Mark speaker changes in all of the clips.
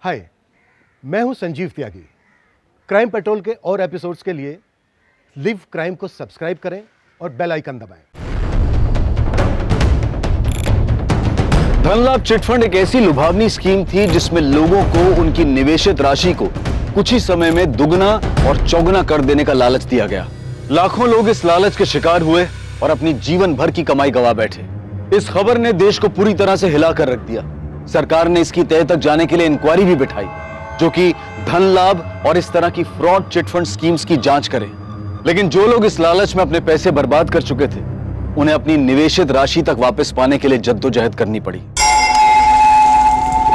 Speaker 1: हाय, मैं हूं संजीव त्यागी। Crime petrol के और एपिसोड्स के लिए लिव क्राइम को सब्सक्राइब करें और बेल आइकन दबाएं।
Speaker 2: धन लाभ चिटफंड एक ऐसी लुभावनी स्कीम थी जिसमें लोगों को उनकी निवेशित राशि को कुछ ही समय में दुगना और चौगुना कर देने का लालच दिया गया। लाखों लोग इस लालच के शिकार हुए और अपनी जीवन भर की कमाई गंवा बैठे। इस खबर ने देश को पूरी तरह से हिलाकर रख दिया। सरकार ने इसकी तह तक जाने के लिए इंक्वायरी भी बिठाई जो कि धन लाभ और इस तरह की फ्रॉड चिटफंड स्कीम्स की जांच करे। लेकिन जो लोग इस लालच में अपने पैसे बर्बाद कर चुके थे उन्हें अपनी निवेशित राशि तक वापस पाने के लिए जद्दोजहद करनी पड़ी।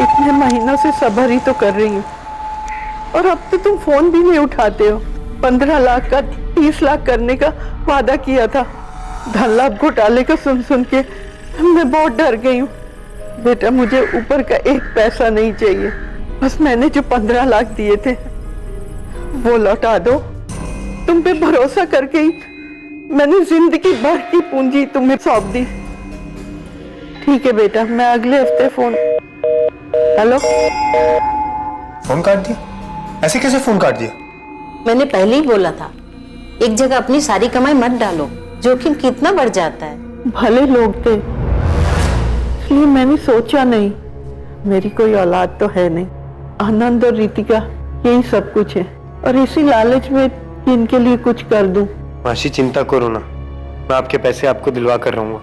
Speaker 3: इतने महीनों से सब्र ही तो कर रही हूँ और अब तो तुम फोन भी नहीं उठाते हो। 15 लाख का 30 लाख करने का वादा किया था। धन लाभ घोटाले को सुन सुन के मैं बहुत डर गई हूँ। बेटा मुझे ऊपर का एक पैसा नहीं चाहिए, बस मैंने जो 15 लाख दिए थे वो लौटा दो। तुम पे भरोसा करके ही मैंने जिंदगी भर की पूंजी तुम्हें सौंप दी। ठीक है बेटा, मैं अगले हफ्ते फोन। हेलो,
Speaker 4: फोन काट दिया? ऐसे कैसे फोन काट दिया?
Speaker 5: मैंने पहले ही बोला था, एक जगह अपनी सारी कमाई मत डालो, जोखिम कितना बढ़ जाता है।
Speaker 3: भले लोग थे इसलिए मैंने सोचा नहीं। मेरी कोई औलाद तो है नहीं, आनंद और रितिका यही सब कुछ है और इसी लालच में इनके लिए कुछ कर दूं।
Speaker 4: मासी चिंता करो ना, मैं आपके पैसे आपको दिलवा कर रहूंगा।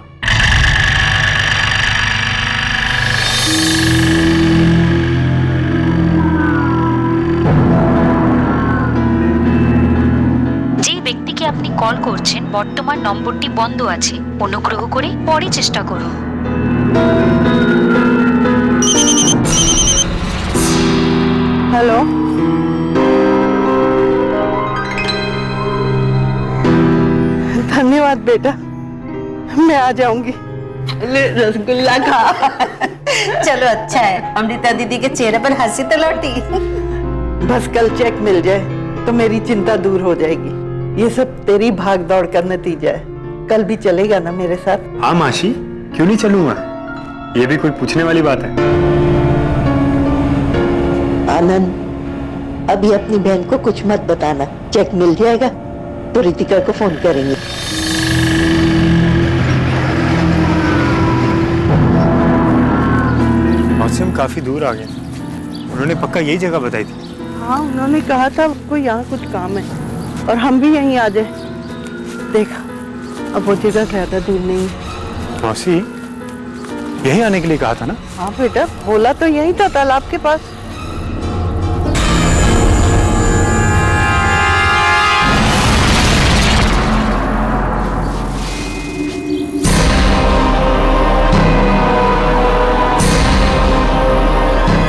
Speaker 6: যে ব্যক্তিকে আপনি কল করছেন বর্তমান নম্বরটি বন্ধ আছে, অনুগ্রহ করে পরে চেষ্টা করুন।
Speaker 3: हेलो, धन्यवाद बेटा, मैं आ जाऊंगी। रसगुल्ला खा।
Speaker 5: चलो अच्छा है, अमृता दीदी के चेहरे पर हंसी तो लौटी।
Speaker 3: बस कल चेक मिल जाए तो मेरी चिंता दूर हो जाएगी। ये सब तेरी भाग दौड़ का नतीजा है। कल भी चलेगा ना मेरे साथ?
Speaker 4: हाँ मासी, क्यों नहीं चलूंगा? ये भी कोई पूछने वाली बात है?
Speaker 7: आनंद, अभी अपनी बहन को कुछ मत बताना। चेक मिल जाएगा तो रितिका को फोन करेंगे।
Speaker 4: मौसम काफी दूर आ गए। उन्होंने पक्का यही जगह बताई थी।
Speaker 3: हाँ, उन्होंने कहा था आपको यहाँ कुछ काम है और हम भी यहीं आ जाए। देखा, अब वो जगह ज्यादा दूर नहीं है।
Speaker 4: मौसी, यही आने के लिए कहा था ना?
Speaker 3: हाँ बेटा, बोला तो यही था, तालाब के पास।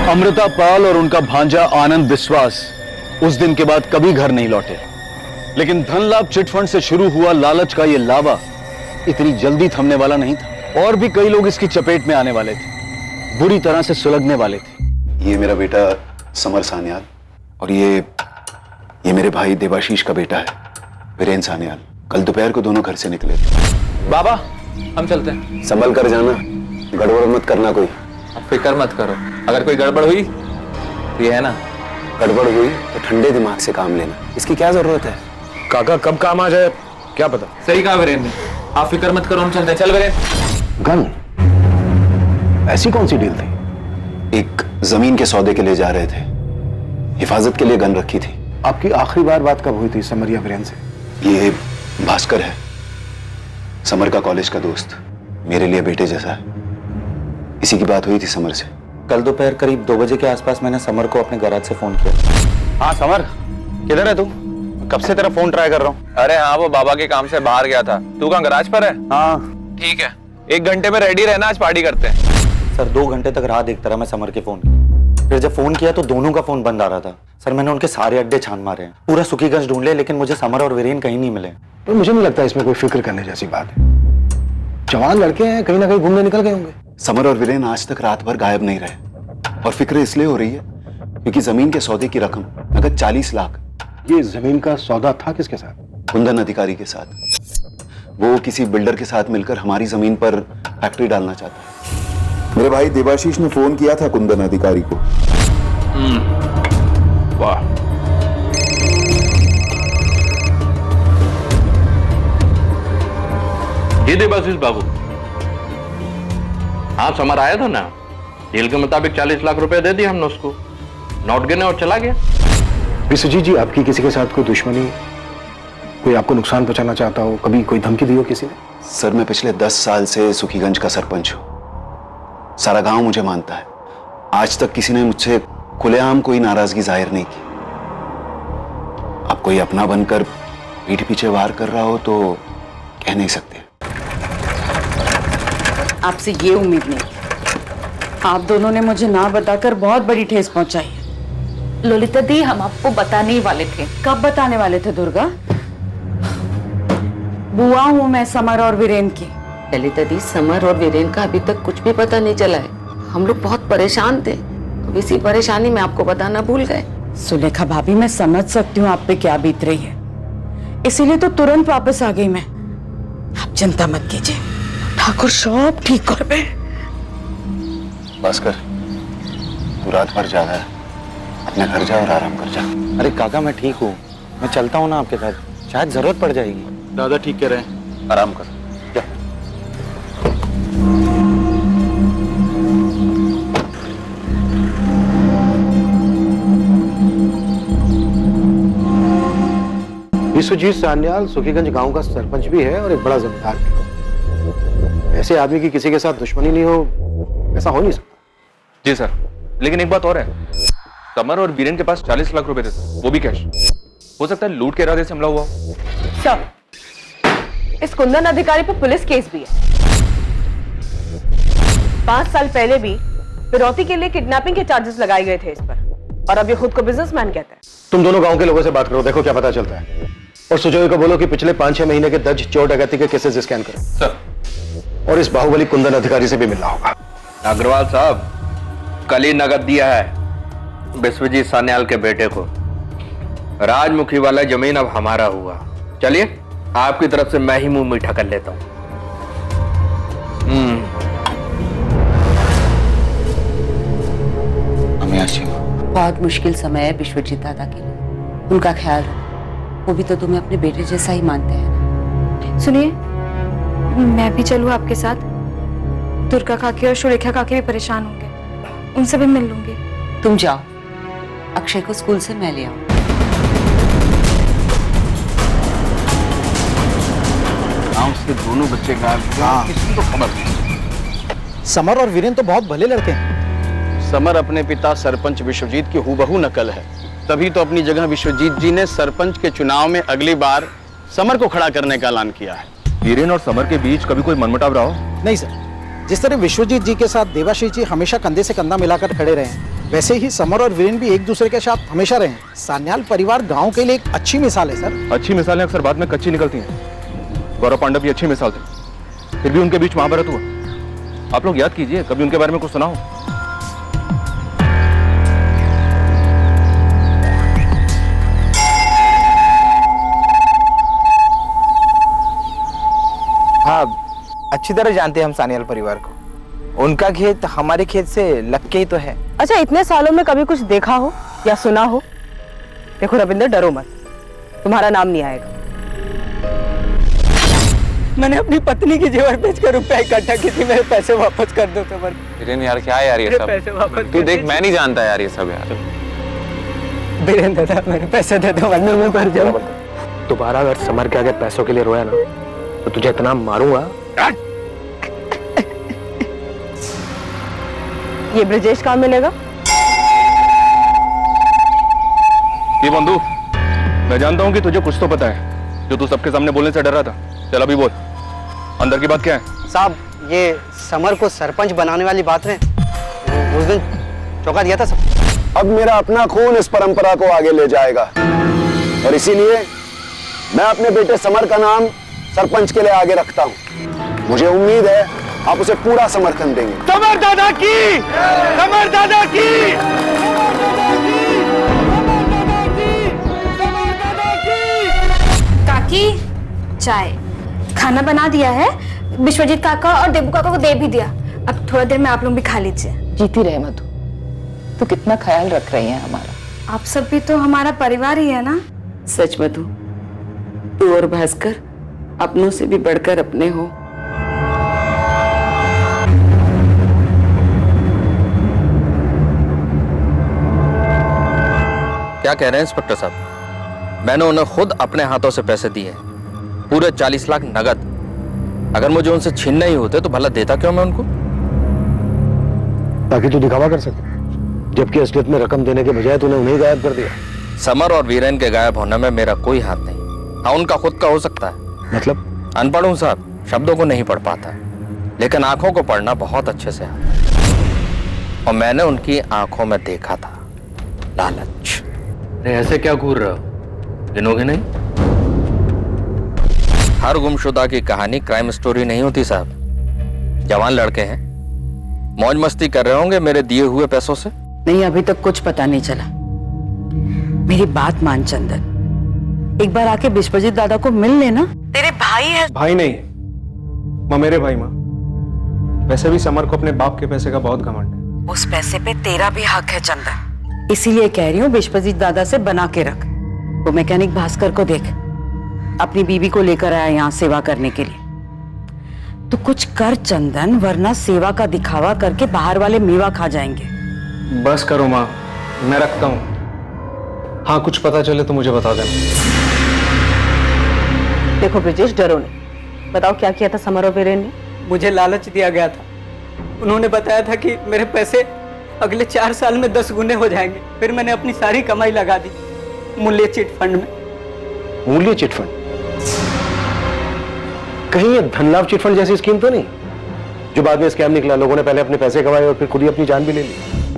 Speaker 2: अमृता पाल और उनका भांजा आनंद विश्वास उस दिन के बाद कभी घर नहीं लौटे। लेकिन धन लाभ चिटफंड से शुरू हुआ लालच का ये लावा इतनी जल्दी थमने वाला नहीं था। और भी कई लोग इसकी चपेट में आने वाले थे, बुरी तरह से सुलगने वाले थे।
Speaker 8: ये मेरा बेटा समर सान्याल और ये मेरे भाई देवाशीष का बेटा है वीरेन सान्याल। कल दोपहर को दोनों घर से निकले थे।
Speaker 9: बाबा, हम चलते हैं।
Speaker 8: संभल कर जाना, गड़बड़ मत करना कोई।
Speaker 9: अब फिक्र मत करो, अगर कोई गड़बड़ हुई तो ये है ना,
Speaker 8: गड़बड़ हुई तो ठंडे दिमाग से काम लेना, इसकी क्या जरूरत है?
Speaker 4: काका कब काम आ जाए क्या पता।
Speaker 9: सही कहा वीरेन ने, आप फिक्र मत करो, हम चलते हैं। चल वीरेन।
Speaker 8: गन? ऐसी कौन सी डील थी? एक जमीन के सौदे के लिए जा रहे थे, हिफाजत के लिए गन रखी थी।
Speaker 1: आपकी आखिरी बार बात कब हुई थी समरिया वीरेन से?
Speaker 8: ये भास्कर है, समर का कॉलेज का दोस्त, मेरे लिए बेटे जैसा है। इसी की बात हुई थी समर से।
Speaker 2: कल दोपहर करीब 2 बजे के आसपास मैंने समर को अपने गैराज से फोन किया। हाँ समर, किधर है तू? कब से तेरा फोन ट्राई कर रहा हूँ।
Speaker 9: अरे हाँ, वो बाबा के काम से बाहर गया था। तू कहाँ, गराज पर है?
Speaker 2: हाँ
Speaker 9: ठीक है, 1 घंटे में रेडी रहना, आज पार्टी करते हैं।
Speaker 2: सर, 2 घंटे तक राह देखता रहा मैं समर के फोन की। फिर जब फोन किया तो दोनों का फोन बंद आ रहा था। सर, मैंने उनके सारे अड्डे छान मारे हैं, पूरा सुखीगंज ढूंढ लिया, लेकिन मुझे समर और वीरेन कहीं नहीं मिले।
Speaker 1: तो मुझे नहीं लगता इसमें कोई फिक्र करने जैसी बात है। जवान लड़के हैं, कहीं ना कहीं घूमने निकल गए होंगे।
Speaker 8: समर और वीरेन आज तक रात भर गायब नहीं रहे और फिक्र इसलिए हो रही है क्योंकि जमीन के सौदे की रकम नगद 40 लाख।
Speaker 1: ये जमीन का सौदा था किसके साथ?
Speaker 8: कुंदन अधिकारी के साथ। वो किसी बिल्डर के साथ मिलकर हमारी जमीन पर फैक्ट्री डालना चाहता है।
Speaker 10: मेरे भाई देवाशीष ने फोन किया था कुंदन अधिकारी को
Speaker 9: वाह, जी देवाशीष बाबू, हाँ समर आया था ना, डील के मुताबिक 40 लाख रुपए दे दिए हमने उसको, नोट गिने और चला गया।
Speaker 1: विश्वजीत जी, आपकी किसी के साथ कोई दुश्मनी, कोई आपको नुकसान पहुंचाना चाहता हो, कभी कोई धमकी दी हो किसी ने?
Speaker 8: सर, मैं पिछले 10 साल से सुखीगंज का सरपंच हूं। सारा गांव मुझे मानता है। आज तक किसी ने मुझसे खुलेआम कोई नाराजगी जाहिर नहीं की। अब कोई अपना बनकर पीठ पीछे वार कर रहा हो तो कह नहीं सकते।
Speaker 10: आपसे ये उम्मीद नहीं थी। आप दोनों ने मुझे ना बताकर बहुत बड़ी ठेस पहुंचाई है।
Speaker 11: ललिता दी, हम आपको बताने ही वाले थे।
Speaker 10: कब बताने वाले थे दुर्गा? बुआ हूं मैं समर और वीरेन की।
Speaker 5: ललिता दी, समर और वीरेन का अभी तक कुछ भी पता नहीं चला है। हम लोग बहुत परेशान थे, अब इसी परेशानी में आपको बताना भूल गए।
Speaker 10: सुलेखा भाभी, मैं समझ सकती हूँ आप पे क्या बीत रही है, इसीलिए तो तुरंत वापस आ गई मैं। आप चिंता मत कीजिए, ठाकुर सब ठीक कर पे।
Speaker 8: भास्कर, तू रात भर जागा है, अपने घर जा और आराम कर जा।
Speaker 2: अरे काका, मैं ठीक हूँ, मैं चलता हूँ ना आपके साथ, शायद जरूरत पड़ जाएगी। दादा ठीक कह रहे हैं,
Speaker 8: आराम कर।
Speaker 1: विश्वजीत सान्याल सुखीगंज गांव का सरपंच भी है और एक बड़ा जमींदार भी। ऐसे आदमी की किसी के साथ दुश्मनी नहीं हो, ऐसा हो नहीं सकता।
Speaker 9: जी सर, लेकिन एक बात और है, समर और वीरेन के पास 40 लाख रुपए थे, वो भी कैश। हो सकता है लूट के इरादे से हमला हुआ हो।
Speaker 11: सर, इस कुंदन अधिकारी पर पुलिस केस भी है। 5 साल पहले भी फिरौती के लिए किडनैपिंग के चार्जेस लगाए गए थे इस पर, और अब ये खुद को बिजनेसमैन कहता है।
Speaker 1: तुम दोनों गांव के लोगों से बात करो, देखो क्या पता चलता है। और सुजोय को बोलो कि पिछले 5-6 महीने के दर्ज चोर डकैती के केसेस स्कैन करो
Speaker 9: सर।
Speaker 1: और इस बाहुबली कुंदन अधिकारी से भी मिलना होगा।
Speaker 9: अग्रवाल साहब, कल ही नगद दिया है विश्वजीत सान्याल के बेटे को। राजमुखी वाला जमीन अब हमारा हुआ। चलिए, आपकी तरफ से मैं ही मुंह मीठा कर लेता हूं।
Speaker 10: बहुत मुश्किल समय है विश्वजीत दादा के लिए, उनका ख्याल रखो। वो भी तो तुम्हें अपने बेटे जैसा ही मानते हैं ना।
Speaker 11: सुनिए, मैं भी चलूं आपके साथ? दुर्गा काकी और सुलेखा काकी भी परेशान होंगे, उनसे भी मिल लूंगी।
Speaker 10: तुम जाओ, अक्षय को स्कूल से मैं ले आऊं।
Speaker 2: गांव से दोनों बच्चे गायब, किसी को खबर नहीं।
Speaker 12: समर और वीरेन तो बहुत भले लड़के हैं।
Speaker 2: समर अपने पिता सरपंच विश्वजीत की हूबहू नकल है, तभी तो अपनी जगह विश्वजीत जी ने सरपंच के चुनाव में अगली बार समर को खड़ा करने का ऐलान किया है।
Speaker 9: वीरेन और समर के बीच कभी कोई मनमुटाव रहा हो?
Speaker 12: नहीं सर, जिस तरह विश्वजीत जी के साथ देवाशीष जी हमेशा कंधे से कंधा मिलाकर खड़े रहे हैं, वैसे ही समर और वीरेन भी एक दूसरे के साथ हमेशा रहे हैं। सान्याल परिवार गांव के लिए एक अच्छी मिसाल है सर।
Speaker 9: अच्छी मिसालें अक्सर बाद में कच्ची निकलती हैं। गौरव पांडव भी अच्छी मिसाल थे, फिर भी उनके बीच महाभारत हुआ। आप लोग याद कीजिए, कभी उनके बारे में कुछ सुना हो?
Speaker 12: हाँ, अच्छी तरह जानते हैं हम सान्याल परिवार को। उनका खेत हमारे खेत से लग के ही तो है।
Speaker 11: अच्छा, इतने सालों में कभी कुछ देखा हो या सुना हो? देखो रविंदर, डरो मत, तुम्हारा नाम नहीं आएगा।
Speaker 12: मैंने अपनी पत्नी की जेवर बेचकर रुपया इकट्ठा की थी, मेरे पैसे वापस कर दो समर।
Speaker 9: वीरेन यार, क्या है यार ये सब?
Speaker 12: पैसे वापस
Speaker 9: तू देख, मैं नहीं जानता यार ये सब यार।
Speaker 12: वीरेन दादा, मेरे पैसे दे दो वरना मैं मर जाऊं।
Speaker 1: दोबारा अगर समर के आगे पैसों के लिए रोया ना, तो तुझे इतना मारूंगा।
Speaker 11: ये ब्रजेश कहाँ मिलेगा?
Speaker 9: ये बंधु, मैं जानता हूँ कि तुझे कुछ तो पता है, जो तू सबके सामने बोलने से डर रहा था। चल अभी बोल, अंदर की बात क्या है?
Speaker 12: साहब, ये समर को सरपंच बनाने वाली बात है, उस दिन चौंका दिया था सब।
Speaker 8: अब मेरा अपना खून इस परंपरा को आगे ले जाएगा और इसीलिए मैं अपने बेटे समर का नाम सरपंच के लिए आगे रखता हूं। मुझे उम्मीद है आप उसे पूरा समर्थन देंगे।
Speaker 12: समर दादा की, समर दादा की।
Speaker 11: काकी, चाय खाना बना दिया है, विश्वजीत काका और देबू काका को दे भी दिया। अब थोड़ा देर में आप लोग भी खा लीजिए।
Speaker 10: जीती रहे मधु,
Speaker 5: तो कितना ख्याल रख रही हैं हमारा।
Speaker 11: आप सब भी तो हमारा परिवार ही है ना।
Speaker 5: सच मधु, तू और भास्कर अपनों से भी बढ़कर अपने हो।
Speaker 9: क्या कह रहे हैं इंस्पेक्टर साहब? मैंने उन्हें खुद अपने हाथों से पैसे दिए, पूरे 40 लाख नगद। अगर मुझे उनसे छीनने ही होते तो भला देता क्यों मैं उनको?
Speaker 1: ताकि तू दिखावा कर सके, जबकि असलियत में रकम देने के बजाय तूने उन्हें गायब कर दिया।
Speaker 9: समर और वीरेन के गायब होने में मेरा कोई हाथ नहीं। हाँ, उनका खुद का हो सकता है।
Speaker 1: मतलब?
Speaker 9: अनपढ़ हूं साहब, शब्दों को नहीं पढ़ पाता, लेकिन आंखों को पढ़ना बहुत अच्छे से आता है। और मैंने उनकी आंखों में देखा था लालच। अरे ऐसे क्या घूर रहे हो? गिनोगे नहीं? हर गुमशुदा की कहानी क्राइम स्टोरी नहीं होती साहब। जवान लड़के हैं, मौज मस्ती कर रहे होंगे मेरे दिए हुए पैसों से।
Speaker 10: नहीं, अभी तक कुछ पता नहीं चला। मेरी बात मान चंदन, एक बार आके विश्वजीत दादा को मिल लेना। तेरे भाई है।
Speaker 4: भाई नहीं माँ, मेरे भाई माँ। वैसे भी समर को अपने बाप के पैसे का बहुत घमंड है।
Speaker 10: उस पैसे पे तेरा भी हक है चंदन, इसीलिए कह रही हूँ विश्वजीत दादा से बना के रख। वो मैकेनिक भास्कर को देख, अपनी बीवी को लेकर आया यहाँ सेवा करने के लिए। तो कुछ कर चंदन, वरना सेवा का दिखावा करके बाहर वाले मेवा खा जाएंगे।
Speaker 4: बस करो माँ, मैं रखता हूँ। हाँ, कुछ पता चले तो मुझे बता देना।
Speaker 3: देखो ब्रिजेश, डरो नहीं। बताओ क्या किया था समर और वीरेन ने?
Speaker 12: मुझे लालच दिया गया था। उन्होंने बताया था कि मेरे पैसे अगले 4 साल में 10 गुने हो जाएंगे। फिर मैंने अपनी सारी कमाई लगा दी मूल्य चिट फंड में।
Speaker 1: मूल्य चिट फंड? कहीं ये धनलाभ चिट फंड जैसी स्कीम तो नहीं, जो बाद में स्कैम निकला? लोगों ने पहले अपने पैसे कमाए और फिर खुद ही अपनी जान भी ले ली।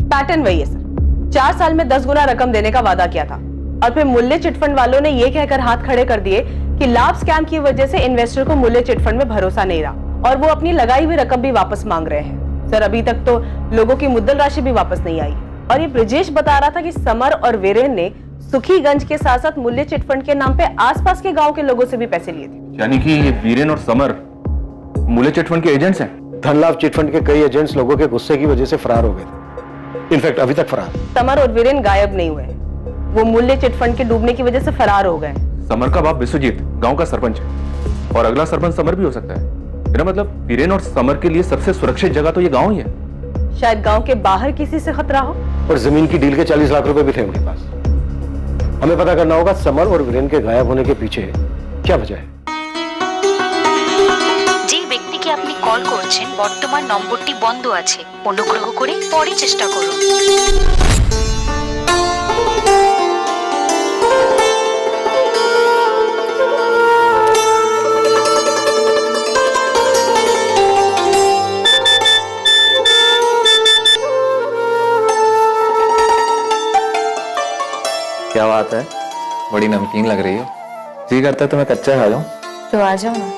Speaker 3: पैटर्न वही है सर। 4 साल में 10 गुना रकम देने का वादा किया था और फिर मूल्य चिटफंड वालों ने ये कहकर हाथ खड़े कर दिए कि लाभ स्कैम की वजह से इन्वेस्टर को मूल्य चिटफंड में भरोसा नहीं रहा और वो अपनी लगाई हुई रकम भी वापस मांग रहे हैं। सर, अभी तक तो लोगों की मुद्दल राशि भी वापस नहीं आई। और ये ब्रिजेश बता रहा था कि समर और वीरेन ने सुखीगंज के साथ साथ मूल्य चिटफंड के नाम पे आसपास के गांव के लोगों से भी पैसे लिए थे।
Speaker 9: यानी कि ये वीरेन और समर मूल्य चिटफंड के एजेंट्स हैं?
Speaker 1: धनलाभ चिटफंड के कई एजेंट्स लोगों के गुस्से की वजह से फरार हो गए थे। इनफैक्ट अभी तक फरार। समर और वीरेन गायब नहीं हुए, वो मूल्य चिटफंड के डूबने की वजह से फरार हो गए।
Speaker 9: समर का बाप विश्वजीत गांव का सरपंच है और अगला सरपंच समर भी हो सकता है। मेरा मतलब वीरेन और समर के लिए सबसे सुरक्षित जगह तो ये गांव ही है।
Speaker 3: शायद गांव के बाहर किसी से खतरा हो।
Speaker 1: और जमीन की डील के 40 लाख रुपए भी थे उनके पास। हमें पता करना होगा समर और वीरेन के गायब होने के पीछे क्या वजह है।
Speaker 6: যে ব্যক্তিকে আপনি কল করছেন বর্তমান নম্বরটি বন্ধ আছে, অনুগ্রহ করে পরে চেষ্টা করুন।
Speaker 13: क्या बात है, बड़ी नमकीन लग रही हो। जी करता है तो मैं कच्चा खा जाऊं।
Speaker 11: तो आ जाओ ना,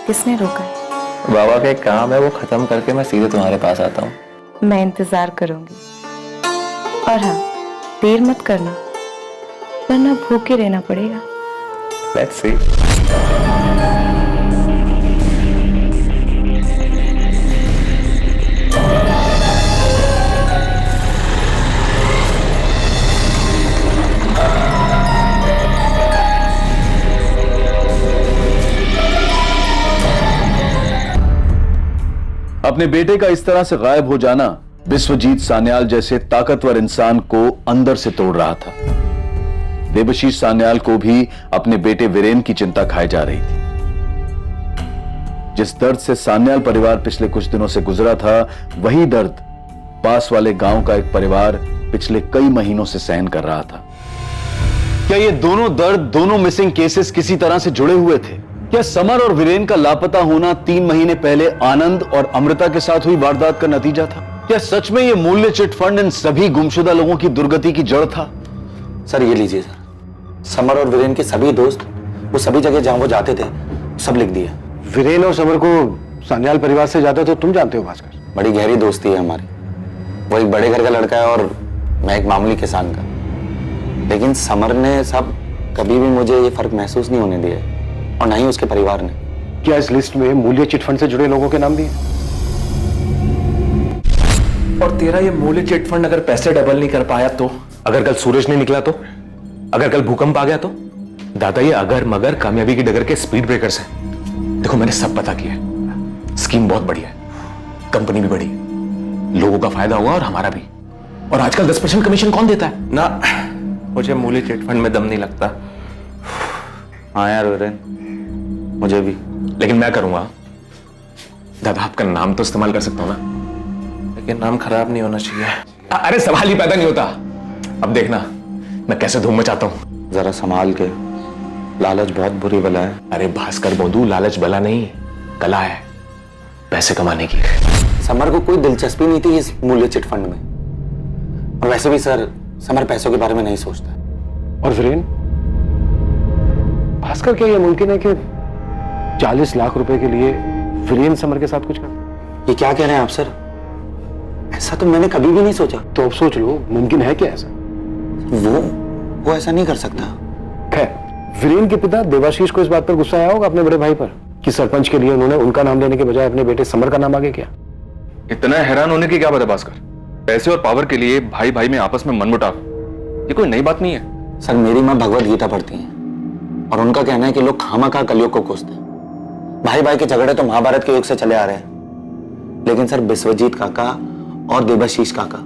Speaker 11: किसने रोका है?
Speaker 13: बाबा का एक काम है, वो खत्म करके मैं सीधे तुम्हारे पास आता हूँ।
Speaker 11: मैं इंतजार करूंगी। और हाँ, देर मत करना वरना भूखे रहना पड़ेगा।
Speaker 13: Let's see.
Speaker 2: अपने बेटे का इस तरह से गायब हो जाना विश्वजीत सान्याल जैसे ताकतवर इंसान को अंदर से तोड़ रहा था। देवशीष सान्याल को भी अपने बेटे वीरेन की चिंता खाई जा रही थी। जिस दर्द से सान्याल परिवार पिछले कुछ दिनों से गुजरा था, वही दर्द पास वाले गांव का एक परिवार पिछले कई महीनों से सहन कर रहा था। क्या ये दोनों दर्द, दोनों मिसिंग केसेस किसी तरह से जुड़े हुए थे? क्या समर और वीरेन का लापता होना 3 महीने पहले आनंद और अमृता के साथ हुई वारदात का नतीजा था? क्या सच में ये मूल्य चिट फंड इन सभी गुमशुदा लोगों की दुर्गति की जड़ था?
Speaker 8: सर ये लीजिए सर, समर और वीरेन के सभी दोस्त वो सभी जगह जहां वो जाते थे सब लिख दिया।
Speaker 1: वीरेन और समर को सान्याल परिवार से जाते तो तुम जानते हो भास्कर?
Speaker 8: बड़ी गहरी दोस्ती है हमारी। वो एक बड़े घर का लड़का है और मैं एक मामूली किसान का। लेकिन समर ने सब कभी भी मुझे ये फर्क महसूस नहीं होने दिया और न ही उसके परिवार ने। क्या इस लिस्ट में मूल्य चिट फंड से जुड़े लोगों के नाम भी हैं?
Speaker 13: और तेरा ये मूल्य चिट फंड अगर पैसे डबल नहीं कर पाया तो?
Speaker 4: अगर कल सूरज नहीं निकला तो? अगर कल भूकंप आ गया तो? दादा, ये अगर मगर कामयाबी की डगर के स्पीड ब्रेकर्स हैं। देखो, मैंने सब पता किया है। स्कीम बहुत बढ़िया है, कंपनी भी बड़ी है, लोगों का फायदा होगा और हमारा भी। और आजकल 10% कमीशन कौन देता है?
Speaker 13: ना, मुझे मूल्य चिट फंड में दम नहीं लगता।
Speaker 8: हाँ यार वीरेन, मुझे भी।
Speaker 4: लेकिन मैं करूंगा। दादा, आपका नाम तो इस्तेमाल कर सकता हूं ना?
Speaker 13: लेकिन नाम खराब नहीं होना चाहिए।
Speaker 4: अरे सवाल ही पैदा नहीं होता। अब देखना मैं कैसे धूम मचाता हूं।
Speaker 8: जरा संभाल के, लालच बहुत बुरी बला है।
Speaker 4: अरे भास्कर बोंदू, लालच बला नहीं, कला है पैसे कमाने की।
Speaker 8: समर को कोई दिलचस्पी नहीं थी इस मूल्य चिट फंड में, और वैसे भी सर, समर पैसों के बारे में नहीं सोचता।
Speaker 1: और वीरेन, भास्कर, क्या यह मुमकिन है कि 40 लाख रुपए के लिए वीरेन समर के साथ कुछ कर?
Speaker 8: ये क्या कह रहे हैं आप सर? ऐसा तो मैंने कभी भी नहीं सोचा।
Speaker 1: तो अब सोच लो, मुमकिन है क्या ऐसा?
Speaker 8: वो ऐसा नहीं कर सकता।
Speaker 1: खैर, वीरेन के पिता देवाशीष को इस बात पर गुस्सा आया होगा अपने बड़े भाई पर कि सरपंच के लिए उन्होंने उनका नाम लेने के बजाय अपने बेटे समर का नाम आगे किया।
Speaker 13: इतना हैरान होने की क्या बात है भास्कर? पैसे और पावर के लिए भाई भाई में आपस में मनमुटाव, ये कोई नई बात नहीं है।
Speaker 8: सर, मेरी माँ भगवत गीता पढ़ती है और उनका कहना है कि लोग खामखा कलयुग को कोसते हैं। भाई भाई के झगड़े तो महाभारत के युग से चले आ रहे हैं, लेकिन सर विश्वजीत काका और देवाशीष काका,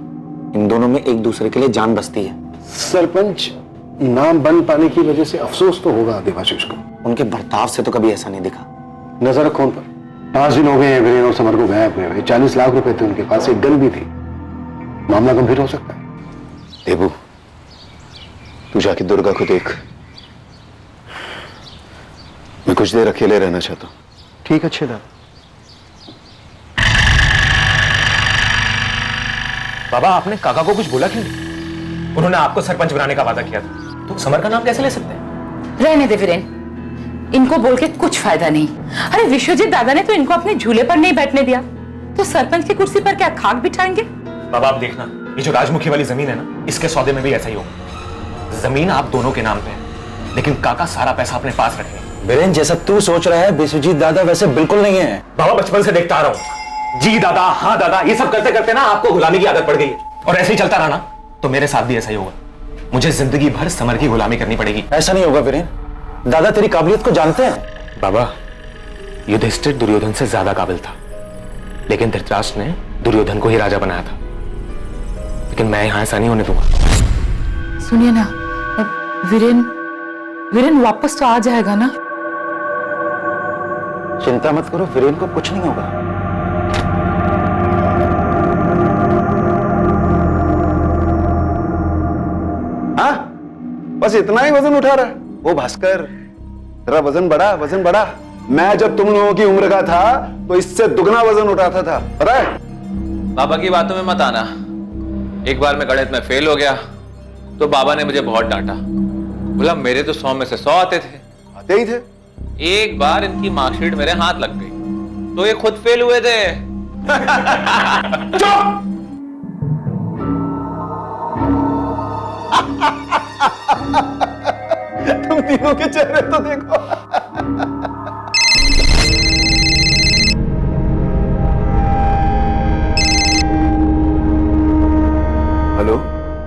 Speaker 8: इन दोनों में एक दूसरे के लिए जान बसती है।
Speaker 1: सरपंच नाम बन पाने की वजह से अफसोस तो होगा देवाशीष को।
Speaker 8: उनके बर्ताव से तो कभी ऐसा नहीं दिखा।
Speaker 1: नजर रखो उन पर। 5 दिन हो गए हैं वीरेन और समर को गायब हुए हुए। 40 लाख रुपए थे उनके पास, एक गन भी थी। मामला गंभीर हो सकता है।
Speaker 8: देबू, तू जाके दुर्गा को देख। मैं कुछ देर अकेले रहना चाहता हूँ।
Speaker 1: ठीक है छेदा।
Speaker 4: बाबा, आपने काका को कुछ बोला क्यों? उन्होंने आपको सरपंच बनाने का वादा किया था, तो समर का नाम कैसे ले सकते हैं?
Speaker 10: रहने दे वीरेन, इनको बोल के कुछ फायदा नहीं। अरे विश्वजीत दादा ने तो इनको अपने झूले पर नहीं बैठने दिया, तो सरपंच की कुर्सी पर क्या खाक बिठाएंगे?
Speaker 4: बाबा, आप देखना, ये जो राजमुखी वाली जमीन है ना, इसके सौदे में भी ऐसा ही होगा। जमीन आप दोनों के नाम पे है, लेकिन काका सारा पैसा अपने पास रखेंगे।
Speaker 8: वीरेन, जैसा तू सोच रहा है विश्वजीत दादा वैसे बिल्कुल नहीं है।
Speaker 4: बाबा, बचपन से देखता आ रहा हूं, जी दादा, हाँ दादा, ये सब करते करते ना आपको गुलामी की आदत पड़ गई, और ऐसे ही चलता रहा ना तो मेरे साथ भी ऐसा ही होगा। मुझे जिंदगी भर समर की गुलामी करनी पड़ेगी।
Speaker 8: ऐसा नहीं होगा वीरेन, दादा तेरी काबिलियत को जानते हैं।
Speaker 4: बाबा, युधिष्ठिर दुर्योधन से ज्यादा काबिल था, लेकिन धृतराष्ट्र ने दुर्योधन को ही राजा बनाया था। लेकिन मैं यहां ऐसा नहीं होने दूंगा।
Speaker 10: सुनिए ना, वीरेन वापस तो आ जाएगा ना?
Speaker 8: चिंता मत करो, वीरेन को कुछ नहीं होगा। हाँ, बस इतना ही वजन उठा रहा है। ओ भास्कर, तेरा वजन बढ़ा। मैं जब तुम लोगों की उम्र का था तो इससे दुगना वजन उठाता था, पता है?
Speaker 9: बाबा की बातों में मत आना। एक बार मैं गणित में फेल हो गया तो बाबा ने मुझे बहुत डांटा। बोला मेरे तो 100 में से 100 आते
Speaker 8: ही थे।
Speaker 9: एक बार इनकी मार्कशीट मेरे हाथ लग गई तो ये खुद फेल हुए थे।
Speaker 8: तुम तीनों के चेहरे तो देखो।
Speaker 9: हेलो,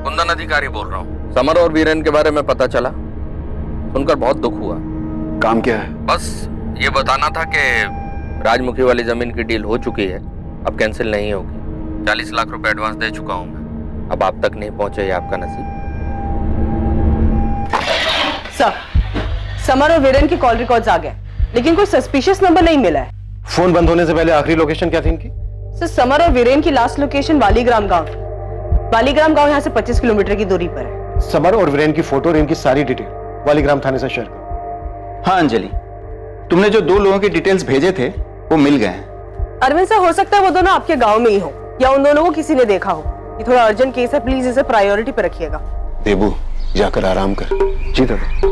Speaker 9: कुंदन अधिकारी बोल रहा हूँ। समर और वीरेन के बारे में पता चला, सुनकर बहुत दुख हुआ।
Speaker 8: काम क्या है?
Speaker 9: बस ये बताना था कि राजमुखी वाली जमीन की डील हो चुकी है, अब कैंसिल नहीं होगी। 40 लाख रुपए एडवांस दे चुका हूं मैं। अब आप तक नहीं पहुंचे, ये आपका नसीब।
Speaker 3: सर, समर और वीरेन की कॉल रिकॉर्ड्स आ गए, लेकिन कोई सस्पिशियस नंबर नहीं मिला है।
Speaker 1: फोन बंद होने से पहले आखिरी लोकेशन क्या थी इनकी?
Speaker 3: सर, समर और वीरेन की लास्ट लोकेशन वालीग्राम गांव। वालीग्राम गांव यहाँ से 25 किलोमीटर की दूरी पर है।
Speaker 1: समर और वीरेन की फोटो और इनकी सारी डिटेल वालीग्राम थाने से शेयर करो।
Speaker 8: हाँ अंजलि, तुमने जो 2 लोगों के डिटेल्स भेजे थे वो मिल गए हैं।
Speaker 3: अरविंद सर, हो सकता है वो दोनों आपके गांव में ही हो या उन दोनों को किसी ने देखा हो। ये थोड़ा अर्जेंट केस है, प्लीज इसे प्रायोरिटी पे रखिएगा।
Speaker 8: देबू, जाकर आराम कर।
Speaker 1: जी दादा।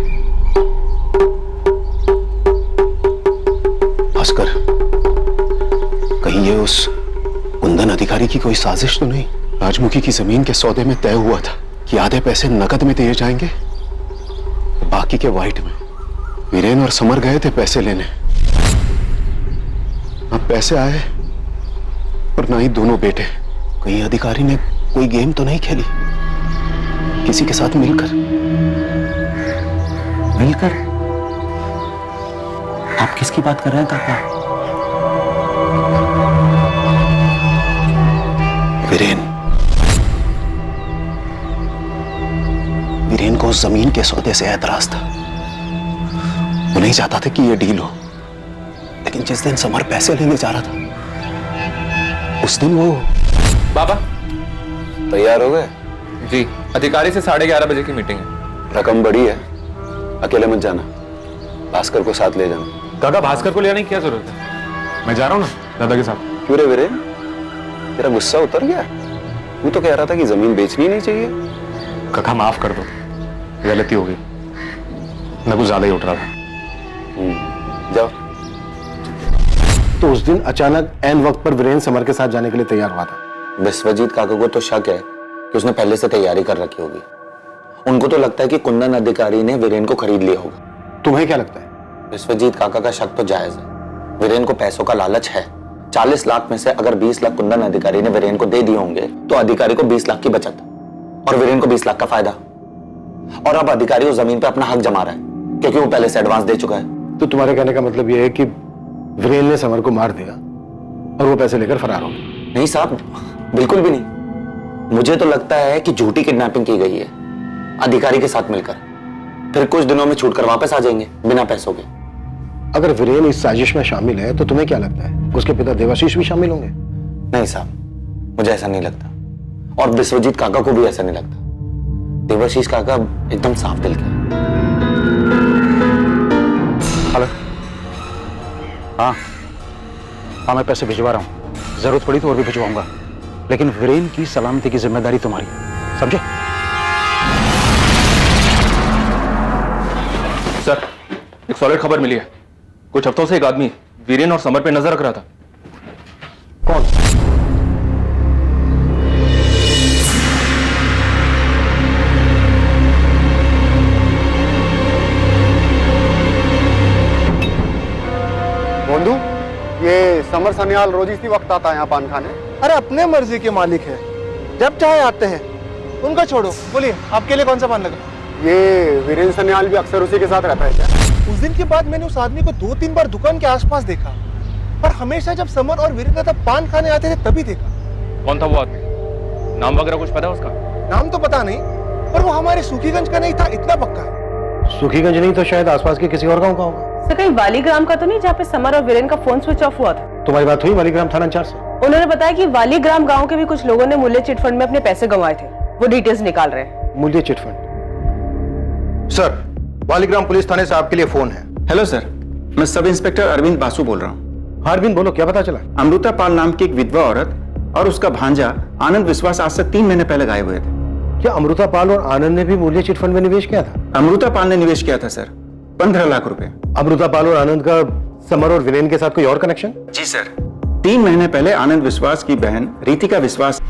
Speaker 8: भास्कर, कहीं ये उस कुंदन अधिकारी की कोई साजिश तो नहीं? राजमुखी की जमीन के सौदे में तय हुआ था कि आधे पैसे नकद में दिए जाएंगे, बाकी के वाइट में। वीरेन और समर गए थे पैसे लेने, अब पैसे आए और ना ही दोनों बेटे कहीं अधिकारी ने कोई गेम तो नहीं खेली किसी के साथ मिलकर?
Speaker 12: मिलकर? आप किसकी बात कर रहे हैं काका?
Speaker 8: वीरेन को उस जमीन के सौदे से ऐतराज था। वो नहीं चाहता था कि ये डील हो, लेकिन जिस दिन समर पैसे लेने जा रहा था उस दिन वो।
Speaker 13: बाबा
Speaker 8: तैयार हो गए?
Speaker 13: जी, अधिकारी से 11:30 बजे की मीटिंग है।
Speaker 8: रकम बड़ी है, अकेले मत जाना, भास्कर को साथ ले जाना।
Speaker 13: काका भास्कर को ले आने की क्या जरूरत है? मैं जा रहा हूँ ना दादा के साथ।
Speaker 8: क्यों रे वीरेन, तेरा गुस्सा उतर गया? वो तो कह रहा था कि जमीन बेचनी नहीं चाहिए।
Speaker 13: काका माफ कर दो, गलती हो गई, मैं कुछ ज्यादा ही उठ रहा था।
Speaker 8: जाओ।
Speaker 1: तो उस दिन अचानक ऐन वक्त पर वीरेन समर के साथ जाने के लिए तैयार हुआ था।
Speaker 14: विश्वजीत काका को तो शक है कि उसने पहले से तैयारी कर रखी होगी। उनको तो लगता है कि कुंदन अधिकारी ने वीरेन को खरीद लिया होगा।
Speaker 1: तुम्हें क्या लगता है?
Speaker 14: विश्वजीत काका का शक तो जायज है। वीरेन को पैसों का लालच है। 40 लाख में से अगर 20 लाख कुंदन अधिकारी ने वीरेन को दे दिए होंगे तो अधिकारी को 20 लाख की बचत और वीरेन को 20 लाख का फायदा। और अब अधिकारी उस जमीन पे अपना हक जमा रहा है क्योंकि वो पहले से एडवांस दे चुका है।
Speaker 1: तो तुम्हारे कहने का मतलब यह है कि वीरेन ने समर को मार दिया और वो पैसे लेकर फरार हो गए?
Speaker 14: नहीं साहब, बिल्कुल भी नहीं। मुझे तो लगता है कि झूठी किडनैपिंग की गई है अधिकारी के साथ मिलकर। फिर कुछ दिनों में छूटकर वापस आ जाएंगे बिना पैसों के।
Speaker 1: अगर वीरेन इस साजिश में शामिल है तो तुम्हें क्या लगता है उसके पिता देवाशीष भी शामिल होंगे?
Speaker 14: नहीं साहब, मुझे ऐसा नहीं लगता और विश्वजीत काका को भी ऐसा नहीं लगता। देवाशीष काका एकदम साफ दिल के।
Speaker 12: हेलो। हाँ, मैं पैसे भिजवा रहा हूँ। जरूरत पड़ी तो और भी भिजवाऊंगा, लेकिन वीरेन की सलामती की जिम्मेदारी तुम्हारी है, समझे?
Speaker 13: सर, एक सॉलिड खबर मिली है। कुछ हफ्तों से एक आदमी वीरेन और समर पे नजर रख रहा था।
Speaker 1: कौन?
Speaker 15: बोंधू, ये समर सन्याल रोज इसी वक्त आता है यहाँ पान खाने।
Speaker 12: अरे अपने मर्जी के मालिक है, जब चाहे आते हैं। उनका छोड़ो, बोलिए आपके लिए कौन सा पान लगा?
Speaker 15: ये वीरेन सन्याल भी अक्सर उसी के साथ रहता है क्या?
Speaker 12: उस दिन के बाद मैंने उस आदमी को 2-3 बार दुकान के आसपास देखा, पर हमेशा जब समर और वीरेन तब पान खाने आते थे तभी देखा।
Speaker 13: कौन था वो आदमी? नाम वगैरह कुछ पता है उसका?
Speaker 12: नाम तो पता नहीं, पर वो हमारे सुखीगंज का नहीं था, इतना पक्का है।
Speaker 1: सुखीगंज नहीं तो शायद आसपास के किसी और गांव का होगा।
Speaker 3: सर कहीं वालीग्राम का तो नहीं जहाँ पे समर और वीरेन का फोन स्विच ऑफ हुआ था?
Speaker 1: तुम्हारी बात हुई वालीग्राम थाना इंचार्ज से?
Speaker 3: उन्होंने बताया कि वालीग्राम गांव के भी कुछ लोगों ने मूल्य चिटफंड में अपने पैसे गंवाए थे, वो डिटेल्स निकाल रहे हैं।
Speaker 1: मूल्य चिटफंड?
Speaker 15: सर, वालीग्राम पुलिस थाने से आपके लिए फोन है।
Speaker 16: हेलो सर, मैं सब इंस्पेक्टर अरविंद बासु बोल रहा हूँ।
Speaker 1: हाँ अरविंद बोलो, क्या पता चला?
Speaker 16: अमृता पाल नाम की एक विधवा औरत और उसका भांजा आनंद विश्वास आज से 3 महीने पहले गायब हुए थे।
Speaker 1: क्या अमृता पाल और आनंद ने भी मूल्य चिटफंड में निवेश किया था?
Speaker 16: अमृता पाल ने निवेश किया था सर, 15 लाख रुपए।
Speaker 1: अमृता पाल और आनंद का समर और वीरेन के साथ कोई और कनेक्शन?
Speaker 16: जी सर, 3 महीने पहले आनंद विश्वास की बहन रितिका विश्वास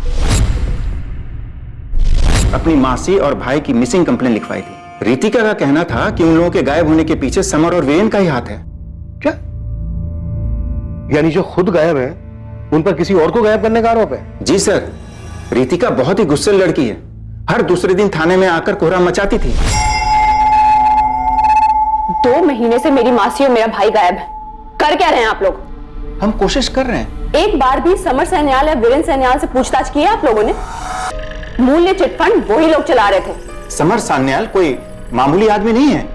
Speaker 16: अपनी मासी और भाई की मिसिंग कंप्लेन लिखवाई थी। रितिका का कहना था कि उन लोगों के गायब होने के पीछे समर और वीरेन का ही हाथ है।
Speaker 1: क्या? यानी जो खुद गायब है उन पर किसी और को गायब करने का आरोप है?
Speaker 16: जी सर, रितिका बहुत ही गुस्सैल लड़की है। हर दूसरे दिन थाने में आकर कोहरा मचाती थी।
Speaker 17: 2 महीने से मेरी मासी और मेरा भाई गायब है। कर क्या रहे हैं आप लोग?
Speaker 16: हम कोशिश कर रहे हैं।
Speaker 17: एक बार भी समर सन्याल या वीरेन सन्याल से पूछताछ की है आप लोगों ने? मूल्य चिटफंड वही लोग चला रहे थे।
Speaker 16: समर सन्याल कोई मामूली आदमी नहीं है,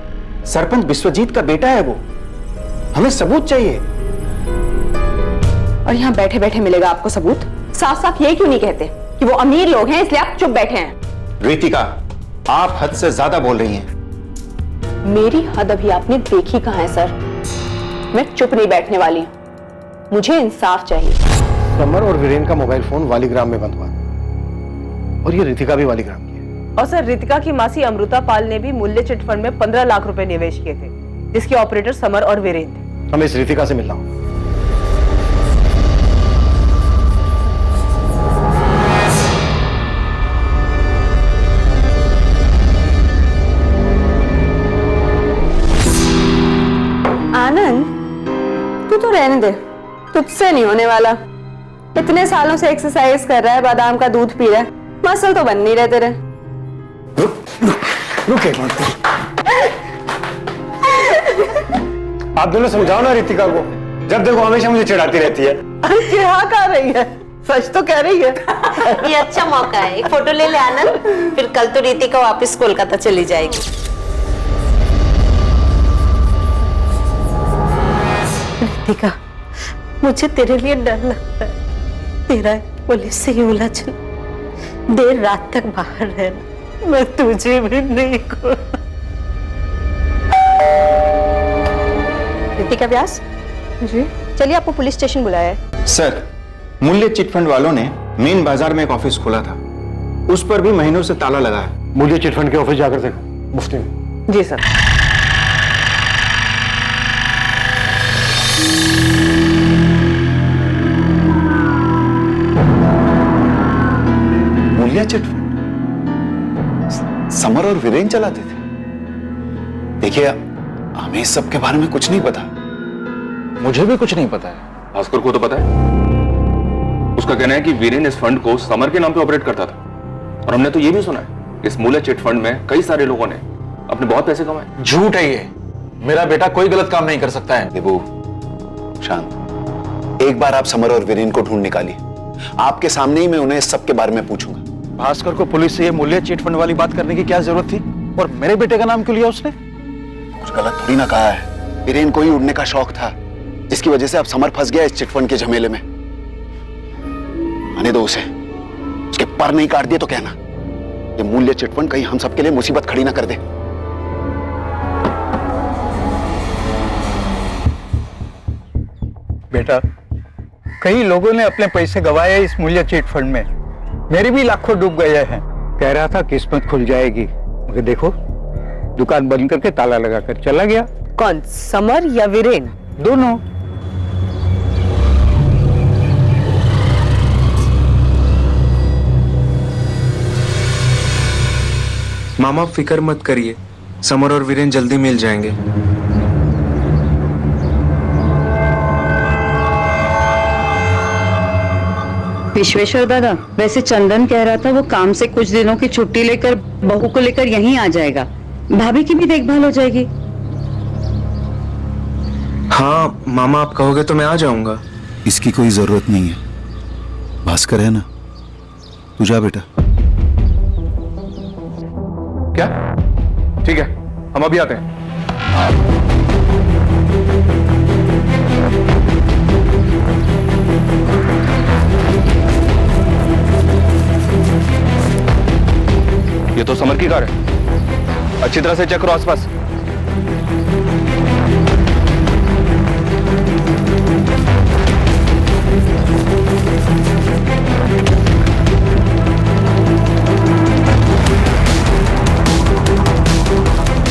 Speaker 16: सरपंच विश्वजीत का बेटा है वो। हमें सबूत चाहिए।
Speaker 17: और यहाँ बैठे बैठे मिलेगा आपको सबूत? साफ साफ ये क्यों नहीं कहते कि वो अमीर लोग हैं इसलिए आप चुप बैठे हैं?
Speaker 16: रितिका, आप हद से ज्यादा बोल रही हैं।
Speaker 17: मेरी हद अभी आपने देखी कहाँ है सर? मैं चुप नहीं बैठने वाली हूँ, मुझे इंसाफ चाहिए।
Speaker 1: समर और वीरेन का मोबाइल फोन वालीग्राम में बंद हुआ और ये रितिका भी वालीग्राम की है।
Speaker 3: और सर रितिका की मासी अमृता पाल ने भी मूल्य चिटफंड में 15 लाख रुपए निवेश किए थे, जिसके ऑपरेटर समर और वीरेन थे।
Speaker 1: हमें इस रितिका से मिलना हो।
Speaker 17: आनंद, तू तो रहने दे, तुझसे नहीं होने वाला। इतने सालों से एक्सरसाइज कर रहा है, बादाम का दूध पी रहा है, मसल तो बन नहीं रहे तेरे।
Speaker 15: रुक एक मिनट। आप दोनों समझाओ ना रितिका को, जब देखो हमेशा मुझे चिढ़ाती रहती है।
Speaker 3: क्या कर रही है? सच तो कह रही है।
Speaker 18: ये अच्छा मौका है, एक फोटो ले ले आनंद, फिर कल तो रितिका वापस कोलकाता चली जाएगी। रितिका, मुझे तेरे लिए डर लगता है। तेरा पुलिस से ही उलझन, देर रात तक बाहर रहना, मैं तुझे भी नहीं को।
Speaker 17: रितिका व्यास जी, चलिए आपको पुलिस स्टेशन बुलाया है।
Speaker 16: सर, मूल्य चिटफंड वालों ने मेन बाजार में एक ऑफिस खोला था, उस पर भी महीनों से ताला लगा है।
Speaker 15: मुझे चिटफंड के ऑफिस जाकर देखो, मुफ्ती में।
Speaker 3: जी सर।
Speaker 8: मूल्य चिटफंड समर और वीरेन चलाते थे। देखिए, हमें इस सब के बारे में कुछ नहीं पता।
Speaker 13: मुझे भी कुछ नहीं पता है। भास्कर को तो पता है। उसका कहना है कि वीरेन इस फंड को समर के नाम पे ऑपरेट करता था, और हमने तो ये भी सुना है इस मूल्य चिट फंड में कई सारे लोगों ने अपने बहुत पैसे कमाए।
Speaker 2: झूठ है ये। मेरा बेटा कोई गलत काम नहीं कर सकता है।
Speaker 8: देबू, शांत। एक बार आप समर और वीरेन को ढूंढ निकालिए, आपके सामने ही मैं उन्हें इस सब के बारे में पूछूंगा।
Speaker 2: भास्कर को पुलिस से ये मूल्य चिट फंड वाली बात करने की क्या जरूरत थी? और मेरे बेटे का नाम क्यों लिया उसने?
Speaker 8: कुछ गलत थोड़ी ना कहा है। वीरेन को ही उड़ने का शौक था, जिसकी वजह से अब समर फंस गया इस चिटफंड के झमेले में। आने दो उसे, उसके पर नहीं काट दिए तो कहना ये मूल्य चिटफंड कहीं हम सबके लिए मुसीबत खड़ी ना कर दे।
Speaker 12: बेटा, कई लोगों ने अपने पैसे गंवाए इस मूल्य चिट फंड में, मेरे भी लाखों डूब गए हैं। कह रहा था किस्मत खुल जाएगी, मगर देखो दुकान बंद करके ताला लगाकर चला गया।
Speaker 17: कौन, समर या वीरेन?
Speaker 12: दोनों।
Speaker 19: मामा फिक्र मत करिए, समर और वीरेन जल्दी मिल जाएंगे।
Speaker 10: विश्वेश्वर दादा, वैसे चंदन कह रहा था वो काम से कुछ दिनों की छुट्टी लेकर बहू को लेकर यहीं आ जाएगा, भाभी की भी देखभाल हो जाएगी।
Speaker 19: हाँ मामा, आप कहोगे तो मैं आ जाऊंगा।
Speaker 8: इसकी कोई जरूरत नहीं है, भास्कर है ना। तू जा बेटा।
Speaker 13: क्या? ठीक है, हम अभी आते हैं। ये तो समर की कार है। अच्छी तरह से चेक करो आसपास।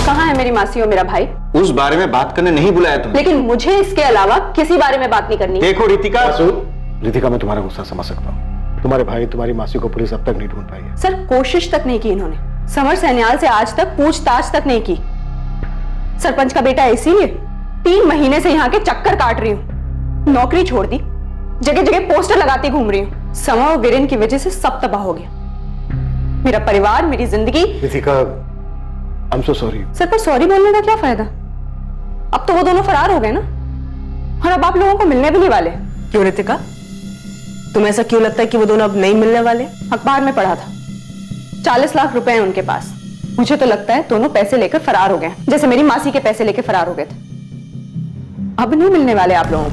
Speaker 17: कहाँ है मेरी मासी और मेरा भाई?
Speaker 16: उस बारे में बात करने नहीं बुलाया तुमने।
Speaker 17: लेकिन मुझे इसके अलावा किसी बारे में बात नहीं करनी।
Speaker 16: देखो रितिका,
Speaker 1: रितिका, मैं तुम्हारा गुस्सा समझ सकता हूँ। तुम्हारे भाई तुम्हारी मासी को पुलिस अब तक नहीं ढूंढ पाई है।
Speaker 17: सर, कोशिश तक नहीं की इन्होंने। समर सैन्याल से आज तक पूछताछ तक नहीं की। सरपंच का बेटा है, इसीलिए 3 महीने से यहाँ के चक्कर काट रही हूँ। नौकरी छोड़ दी, जगह जगह पोस्टर लगाती घूम रही हूँ। समर और वीरेन की वजह से सब तबाह हो गया, मेरा परिवार, मेरी जिंदगी।
Speaker 1: Ritika, I am so sorry.
Speaker 17: Sir, पर सॉरी बोलने का क्या फायदा? अब तो वो दोनों फरार हो गए ना, और अब आप लोगों को मिलने भी नहीं वाले।
Speaker 18: क्यों रितिका, तुम्हें ऐसा क्यों लगता है कि वो दोनों अब नहीं मिलने वाले?
Speaker 17: अखबार में पढ़ा था 40 लाख रुपए हैं उनके पास। मुझे तो लगता है दोनों पैसे लेकर फरार हो गए, जैसे मेरी मासी के पैसे लेकर फरार हो गए थे। अब नहीं मिलने वाले आप लोगों को।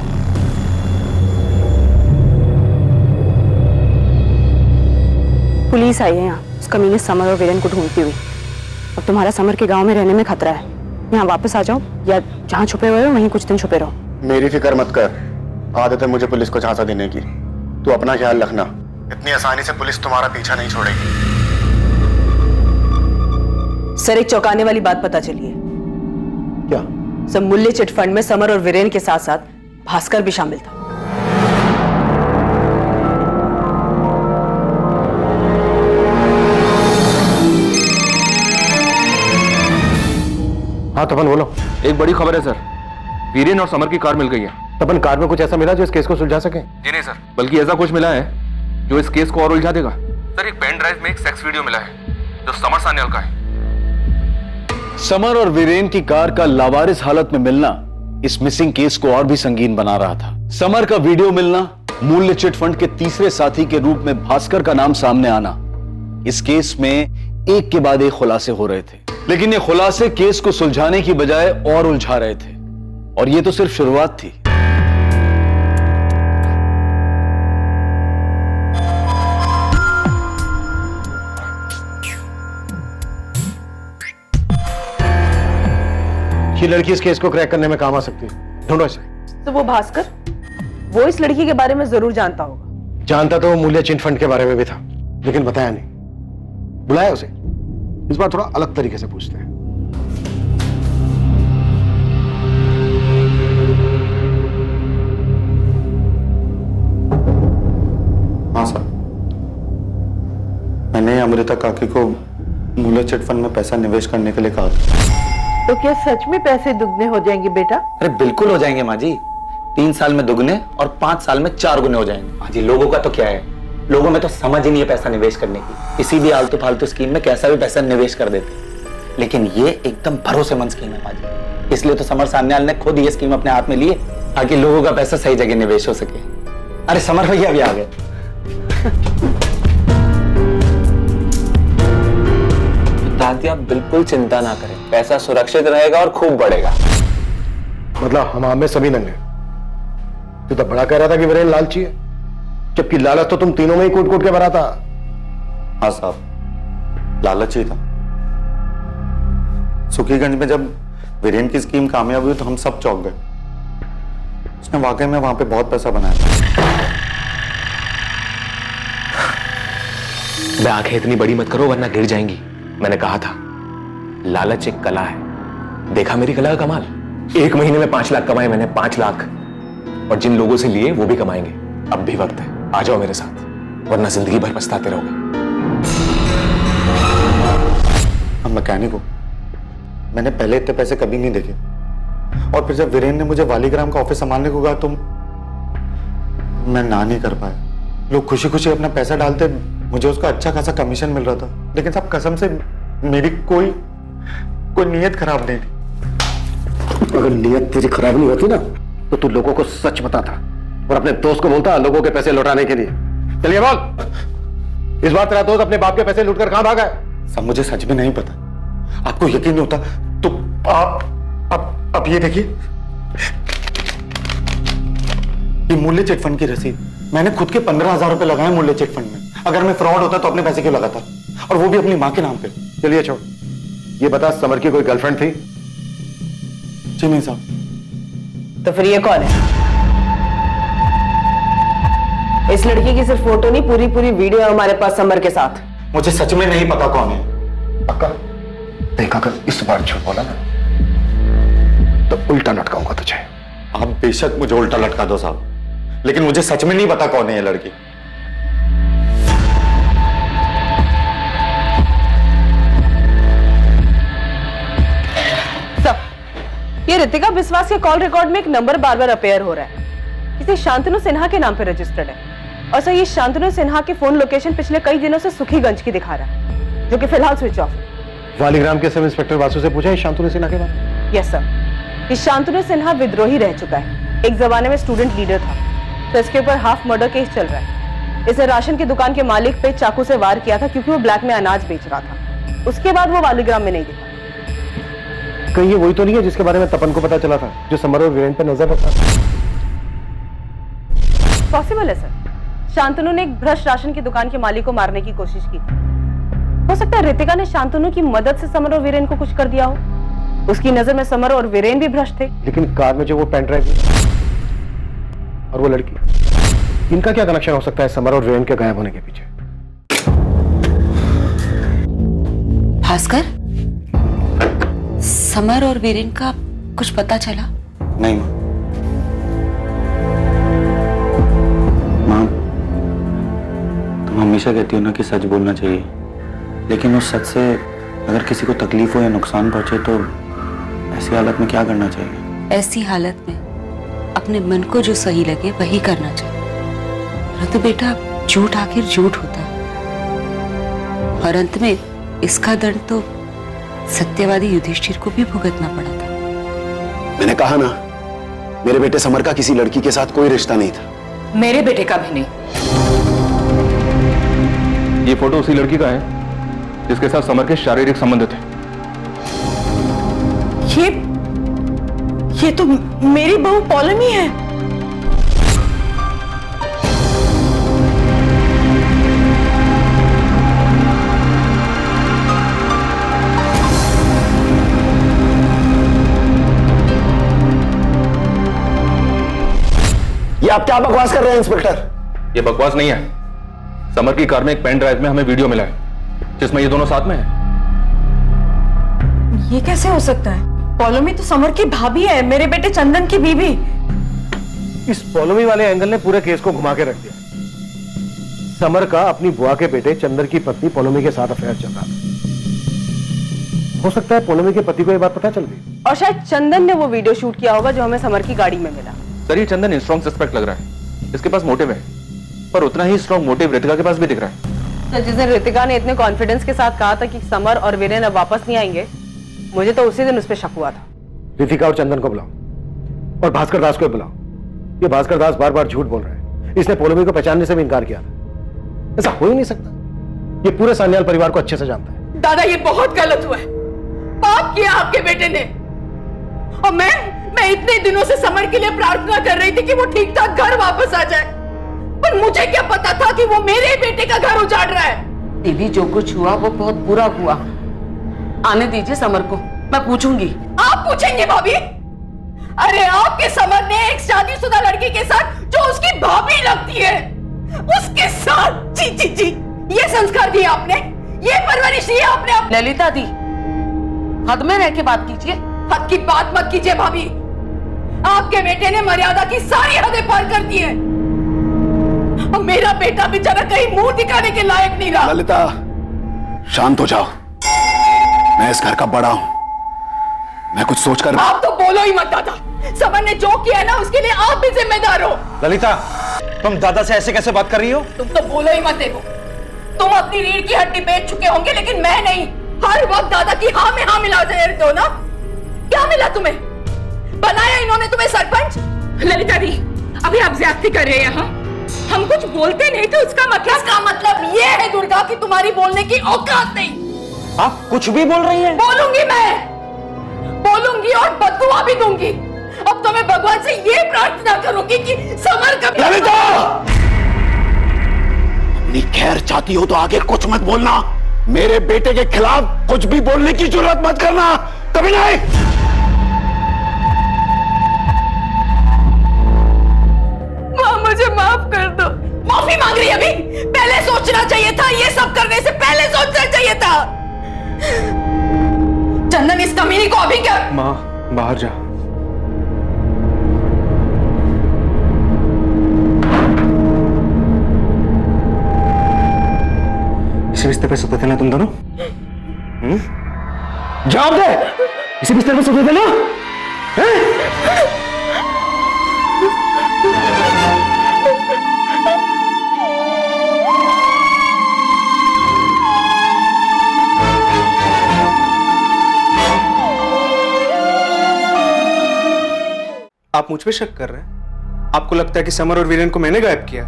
Speaker 17: पुलिस आई है यहाँ, उस कमीने समर और वीरेन को ढूंढती हुई। अब तुम्हारा समर के गांव में रहने में खतरा है। यहाँ वापस आ जाओ, या जहाँ छुपे हुए हो वहीं कुछ दिन छुपे रहो।
Speaker 15: मेरी फिक्र मत कर, आदत है मुझे पुलिस को झांसा देने की। तू अपना ख्याल रखना, इतनी आसानी से पुलिस तुम्हारा पीछा नहीं छोड़ेगी।
Speaker 18: सर, एक चौंकाने वाली बात पता चली है।
Speaker 1: क्या?
Speaker 18: सर, मूल्य चिट फंड में समर और वीरेन के साथ साथ भास्कर भी शामिल था।
Speaker 15: हाँ तपन, बोलो।
Speaker 13: एक बड़ी खबर है सर, वीरेन और समर की कार मिल गई है।
Speaker 1: तपन, कार में कुछ ऐसा मिला जो इस केस को सुलझा सके?
Speaker 13: जी नहीं सर, बल्कि ऐसा कुछ मिला है जो इस केस को और उलझा देगा। सर, एक पेन ड्राइव में एक सेक्स वीडियो मिला है जो समर सान्याल का है।
Speaker 2: समर और वीरेन की कार का लावारिस हालत में मिलना इस मिसिंग केस को और भी संगीन बना रहा था। समर का वीडियो मिलना, मूल्य चिटफंड के तीसरे साथी के रूप में भास्कर का नाम सामने आना, इस केस में एक के बाद एक खुलासे हो रहे थे। लेकिन ये खुलासे केस को सुलझाने की बजाय और उलझा रहे थे, और ये तो सिर्फ शुरुआत थी।
Speaker 1: ये लड़की इस केस को क्रैक करने में काम आ सकती है, ढूंढो इसे।
Speaker 17: तो वो भास्कर, वो इस लड़की के बारे में जरूर जानता होगा।
Speaker 1: जानता तो वो मूल्य चिटफंड के बारे में भी था, लेकिन बताया नहीं। बुलाया उसे, इस बार थोड़ा अलग तरीके से पूछते हैं।
Speaker 15: हाँ सर, मैंने अमृता काकी को मूल्य चिटफंड में पैसा निवेश करने के लिए कहा था।
Speaker 3: तो क्या सच में पैसे दुगने हो जाएंगे बेटा?
Speaker 14: अरे बिल्कुल हो जाएंगे माँ जी। 3 साल में दुगने और 5 साल में 4 गुने हो जाएंगे। माँ जी, लोगों का तो क्या है, लोगों में तो समझ ही नहीं है पैसा निवेश करने की। किसी भी आलतू फालतू स्कीम में कैसा भी पैसा निवेश कर देते, लेकिन ये एकदम भरोसेमंद स्कीम है माँ जी। इसलिए तो समर सान्याल ने खुद ये स्कीम अपने हाथ में ली है, ताकि लोगों का पैसा सही जगह निवेश हो सके। अरे समर भैया भी आ गए। दादी, आप बिल्कुल चिंता ना करें, पैसा सुरक्षित रहेगा और खूब बढ़ेगा।
Speaker 1: मतलब हम में सभी नंगे। तू तो बड़ा कह रहा था कि वीरेन लालची है, जबकि लालच तो तुम तीनों में ही कूट कूट के भरा था।
Speaker 15: हाँ साहब, लालच ही था। सुखीगंज में जब वीरेन की स्कीम कामयाब हुई तो हम सब चौंक गए। उसने वाकई में वहां पे बहुत पैसा बनाया।
Speaker 4: मैं आंखें इतनी बड़ी मत करो वरना गिर जाएंगी। मैंने कहा था, लालच एक कला है। देखा मेरी कला का कमाल। 1 महीने में 5 लाख कमाए मैंने, 5 लाख। और जिन लोगों से लिए वो भी कमाएंगे। अब भी वक्त है, आ जाओ मेरे साथ, वरना जिंदगी भर पछताते रहोगे।
Speaker 15: हम मैकेनिक हो, मैंने पहले इतने पैसे कभी नहीं देखे। और फिर जब वीरेन ने मुझे वालीग्राम का ऑफिस संभालने को कहा तो मैं ना नहीं कर पाया। लोग खुशी खुशी अपना पैसा डालते, मुझे उसका अच्छा खासा कमीशन मिल रहा था। लेकिन सब कसम से मेरी कोई नीयत खराब नहीं थी।
Speaker 1: अगर नीयत तेरी खराब नहीं होती ना, तो तू लोगों को सच बताता और अपने दोस्त को बोलता लोगों के पैसे लौटाने के लिए। चलिए बोल, इस बार तेरा दोस्त अपने बाप के पैसे लूटकर कहां भागा है?
Speaker 15: सब मुझे सच में नहीं पता। आपको यकीन नहीं होता तो आप ये देखिए, ये मूल्य चिटफंड की रसीद। मैंने खुद के 15,000 रुपए लगाए मूल्य चिटफंड में। अगर मैं फ्रॉड होता तो अपने पैसे क्यों लगाता, और वो भी अपनी मां के नाम पे।
Speaker 1: चलिए छोड़, ये बता, समर की कोई गर्लफ्रेंड थी?
Speaker 15: जी नहीं साहब।
Speaker 17: तो फिर ये कौन है? इस लड़की की सिर्फ फोटो नहीं, पूरी पूरी वीडियो है हमारे पास समर के साथ।
Speaker 15: मुझे सच में नहीं पता कौन है।
Speaker 1: पक्का? देखा कर, इस बार झूठ बोला ना तो उल्टा लटकाऊंगा तुझे।
Speaker 15: आप बेशक मुझे उल्टा लटका दो साहब, लेकिन मुझे सच में नहीं पता कौन है ये लड़की।
Speaker 17: ये रितिका विश्वास के कॉल रिकॉर्ड में एक नंबर बार बार अपेयर हो रहा है। इसे शांतनु सिन्हा के नाम पे रजिस्टर्ड है। और सर, ये शांतनु सिन्हा की फोन लोकेशन पिछले कई दिनों से सुखीगंज की दिखा रहा है, जो कि फिलहाल स्विच ऑफ है।
Speaker 1: वालीग्राम के सब इंस्पेक्टर वासु से पूछा है शांतनु सिन्हा के बारे में?
Speaker 17: यस सर, ये शांतनु सिन्हा विद्रोही रह चुका है। एक जमाने में स्टूडेंट लीडर था, तो इसके ऊपर हाफ मर्डर केस चल रहा है। इसे राशन की दुकान के मालिक पे चाकू से वार किया था क्योंकि वो ब्लैक में अनाज बेच रहा था। उसके बाद वो वालीग्राम में नहीं दिखा।
Speaker 1: कहीं ये वही तो नहीं है जिसके बारे में तपन को पता चला था, जो समर और वीरेन पर नजर रखता था?
Speaker 17: पॉसिबल है सर। शांतनु ने एक भ्रष्ट राशन की दुकान के मालिक को मारने की कोशिश की थी। हो सकता है रितिका ने शांतनु की मदद से समर और वीरेन को कुछ कर दिया हो। उसकी नजर में समर और वीरेन भी भ्रष्ट थे।
Speaker 1: लेकिन कार में जो वो पेन ड्राइव और वो लड़की, इनका क्या कनेक्शन हो सकता है समर और वीरेन के गायब होने के पीछे?
Speaker 5: भास्कर, समर और वीरेन का कुछ पता चला?
Speaker 15: नहीं माँ, तुम हमेशा कहती हो ना कि सच बोलना चाहिए, लेकिन उस सच से अगर किसी को तकलीफ हो या नुकसान पहुंचे तो ऐसी हालत में क्या करना चाहिए?
Speaker 5: ऐसी हालत में
Speaker 10: अपने मन को जो सही लगे वही करना चाहिए। परंतु बेटा, झूठ आखिर झूठ होता है और अंत में इसका दंड तो सत्यवादी युधिष्ठिर को भी भुगतना पड़ा था।
Speaker 8: मैंने कहा ना, मेरे बेटे समर का किसी लड़की के साथ कोई रिश्ता नहीं था।
Speaker 10: मेरे बेटे का भी नहीं।
Speaker 13: ये फोटो उसी लड़की का है जिसके साथ समर के शारीरिक संबंध थे।
Speaker 3: ये तो मेरी बहू पौलमी है।
Speaker 8: ये आप क्या बकवास कर रहे हैं इंस्पेक्टर?
Speaker 13: ये बकवास नहीं है। समर की कार में एक पेन ड्राइव में हमें वीडियो मिला है जिसमें ये दोनों साथ में हैं।
Speaker 3: ये कैसे हो सकता है? पौलमी तो समर की भाभी है, मेरे बेटे चंदन की बीवी।
Speaker 1: इस पौलमी वाले एंगल ने पूरे केस को घुमा के रख दिया। समर का अपनी बुआ के बेटे चंदन की पत्नी पौलमी के साथ अफेयर चल रहा था। हो सकता है पौलमी के पति को ये बात पता चल गई
Speaker 17: और शायद चंदन ने वो वीडियो शूट किया होगा जो हमें समर की गाड़ी में मिला।
Speaker 13: सर, ये चंदन स्ट्रॉन्ग सस्पेक्ट लग रहा है। इसके पास मोटिव है, पर उतना ही स्ट्रॉन्ग मोटिव रितिका के पास भी दिख रहा है।
Speaker 17: तो जिस दिन रितिका ने इतने कॉन्फिडेंस के साथ कहा था कि समर और वीरेन अब वापस नहीं आएंगे, मुझे तो उसी दिन उस पर शक हुआ था।
Speaker 1: रितिका और चंदन को बुलाओ और भास्कर दास को बुलाओ। ये भास्कर दास बार बार झूठ बोल रहा है। इसने पौलमी को पहचानने से भी इनकार किया था। ऐसा हो ही नहीं सकता। ये पूरे सान्याल परिवार को अच्छे से जानता है।
Speaker 3: दादा, ये बहुत गलत हुआ है। पाप किया आपके बेटे ने। और मैं इतने दिनों से समर के लिए प्रार्थना कर रही थी कि वो ठीक ठाक घर वापस आ जाए, पर मुझे क्या पता था कि वो मेरे बेटे का घर उजाड़ रहा है।
Speaker 5: दीदी, जो कुछ हुआ वो बहुत बुरा हुआ। आने दीजिए समर को, मैं पूछूंगी।
Speaker 3: आप पूछेंगे भाभी? अरे आपके समर ने एक शादीशुदा लड़की के साथ जो उसकी भाभी लगती है उसके साथ जी जी जी ये संस्कार दिए आपने, ये परवरिश दी आपने।
Speaker 5: ललिता दी, हद में रह के बात कीजिए।
Speaker 3: हद की बात मत कीजिए भाभी। आपके बेटे ने मर्यादा की सारी हदें पार कर दी है और मेरा बेटा बेचारा कहीं मुंह दिखाने के लायक नहीं रहा।
Speaker 8: ललिता, शांत हो जाओ। मैं इस घर का बड़ा हूं, मैं कुछ सोच कर।
Speaker 3: आप तो बोलो ही मत दादा। समर ने जो किया ना उसके लिए आप भी जिम्मेदार हो।
Speaker 16: ललिता, तुम दादा से ऐसे कैसे बात कर रही हो?
Speaker 3: तुम तो बोलो ही मत। देखो, तुम अपनी रीढ़ की हड्डी बेच चुके होंगे, लेकिन मैं नहीं। हर वक्त दादा की हाँ में हाँ मिला रहते हो ना। क्या मिला तुम्हें? बनाया इन्होंने तुम्हें सरपंच। ललिता दी, अभी आप ज्यादती कर रहे हैं। यहाँ हम कुछ बोलते नहीं तो उसका मतलब ये है दुर्गा कि तुम्हारी बोलने की औकात नहीं।
Speaker 16: आप कुछ भी बोल रही हैं?
Speaker 3: बोलूंगी, मैं बोलूंगी और बददुआ भी दूंगी। अब तो मैं भगवान से ये प्रार्थना करूंगी कि समर का।
Speaker 8: ललिता, अपनी खैर चाहती हो तो आगे कुछ मत बोलना। मेरे बेटे के खिलाफ कुछ भी बोलने की जरूरत मत करना, कभी नहीं।
Speaker 3: माँ, मुझे माफ कर दो। माफी मांग रही अभी? पहले सोचना चाहिए था। ये सब करने से पहले सोचना चाहिए था। चंदन, इस कमीनी को अभी क्या?
Speaker 19: माँ, बाहर जा। इसी बिस्तर पे सोते थे ना तुम दोनों?
Speaker 1: जवाब दे। इसी बिस्तर पे सोते थे ना?
Speaker 19: आप मुझ पे शक कर रहे हैं? आपको लगता है कि समर और वीरेन को मैंने गायब किया?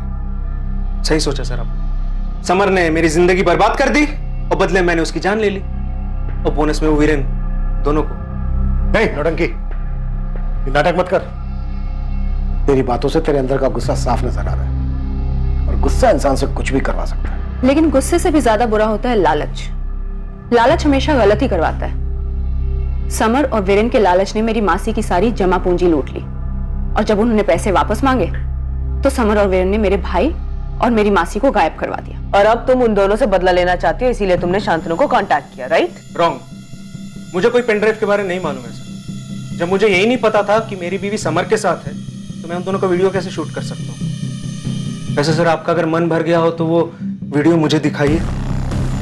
Speaker 19: सही सोचा सर आपने। समर ने मेरी जिंदगी बर्बाद कर दी और बदले मैंने उसकी जान ले ली, और बोनस में वो वीरेन, दोनों को।
Speaker 1: नहीं नौटंकी, नाटक मत कर। तेरी बातों से तेरे अंदर का गुस्सा साफ नजर आ रहा है और गुस्सा इंसान से कुछ भी करवा सकता है।
Speaker 17: लेकिन गुस्से से भी ज्यादा बुरा होता है लालच। लालच हमेशा गलत ही करवाता है। समर और वीरेन के लालच ने मेरी मासी की सारी जमा पूंजी लूट ली और जब उन्होंने पैसे वापस मांगे तो समर और वीरेन ने मेरे भाई और मेरी मासी को गायब करवा दिया।
Speaker 5: और अब तुम उन दोनों से बदला लेना चाहती हो, इसीलिए तुमने शांतनु को कांटेक्ट किया, राइट?
Speaker 19: रॉन्ग। मुझे कोई पेनड्राइव के बारे में नहीं मालूम है सर। जब मुझे यही नहीं पता था कि मेरी बीवी समर के साथ है तो मैं उन दोनों का वीडियो कैसे शूट कर सकता हूँ? वैसे सर, आपका अगर मन भर गया हो तो वो वीडियो मुझे दिखाइए,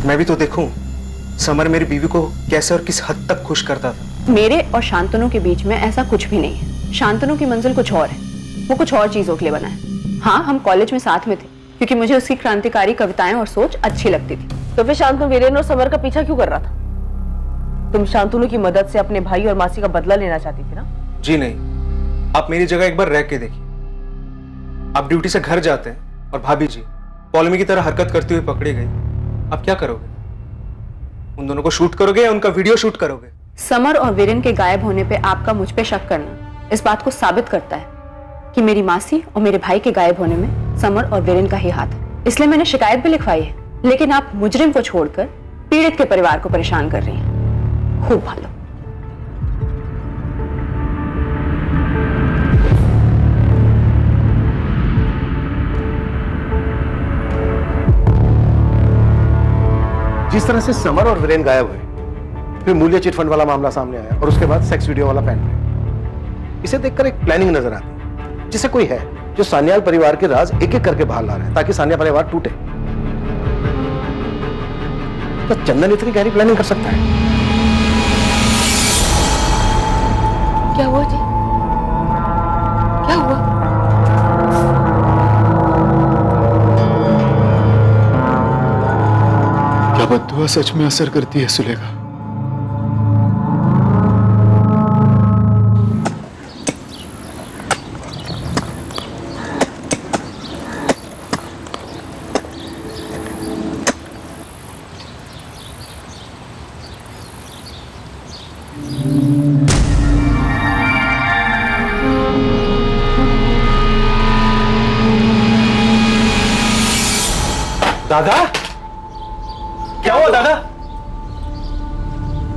Speaker 19: मैं भी तो देखूं समर मेरी बीवी को कैसे और किस हद तक खुश करता था।
Speaker 17: मेरे और शांतनु के बीच में ऐसा कुछ भी नहीं है। शांतनु की मंजिल कुछ और है वो कुछ और चीजों के लिए बना है। हाँ, हम कॉलेज में साथ में थे क्योंकि मुझे उसकी क्रांतिकारी कविताएं और सोच अच्छी लगती थी।
Speaker 20: तो फिर शांतनु वीरेन और समर का पीछा क्यों कर रहा था? तुम शांतनु की मदद से अपने भाई और मासी का बदला लेना चाहती थी ना?
Speaker 19: जी नहीं, आप मेरी जगह एक बार रह के देखिए। आप ड्यूटी से घर जाते हैं और भाभी जी पॉलमी की तरह हरकत करती हुई पकड़ी गई, आप क्या करोगे? उन दोनों को शूट करोगे या उनका वीडियो शूट करोगे?
Speaker 17: समर और वीरेन के गायब होने पे आपका मुझ पे शक करना इस बात को साबित करता है कि मेरी मासी और मेरे भाई के गायब होने में समर और वीरेन का ही हाथ है। इसलिए मैंने शिकायत भी लिखवाई है, लेकिन आप मुजरिम को छोड़कर पीड़ित के परिवार को परेशान कर रही हैं। खूब भालो।
Speaker 1: जिस तरह से समर और वीरेन गायब हुए, फिर मूल्य चिटफंड वाला मामला सामने आया और उसके बाद सेक्स वीडियो वाला पेन ड्राइव, इसे देखकर एक प्लानिंग नजर आती है, जिसे कोई है जो सान्याल परिवार के राज एक एक करके बाहर ला रहा है ताकि सान्याल परिवार टूटे। तो चंदन इतनी गहरी प्लानिंग कर सकता है?
Speaker 5: क्या हुआ जी? क्या हुआ?
Speaker 15: क्या बद्दुआ सच में असर करती है सुलेखा?
Speaker 19: दादा, क्या हुआ दादा?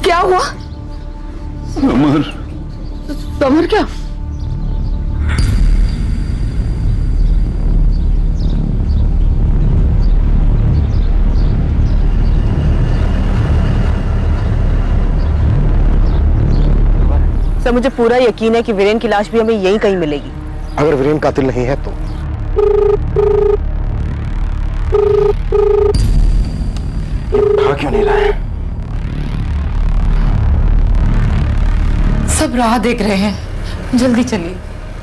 Speaker 5: क्या हुआ?
Speaker 15: समर।
Speaker 5: समर क्या?
Speaker 20: सर, मुझे पूरा यकीन है कि वीरेन की लाश भी हमें यहीं कहीं मिलेगी।
Speaker 1: अगर वीरेन कातिल नहीं है तो
Speaker 15: उठा क्यों नहीं रहा है?
Speaker 10: सब राह देख रहे हैं, जल्दी चलिए।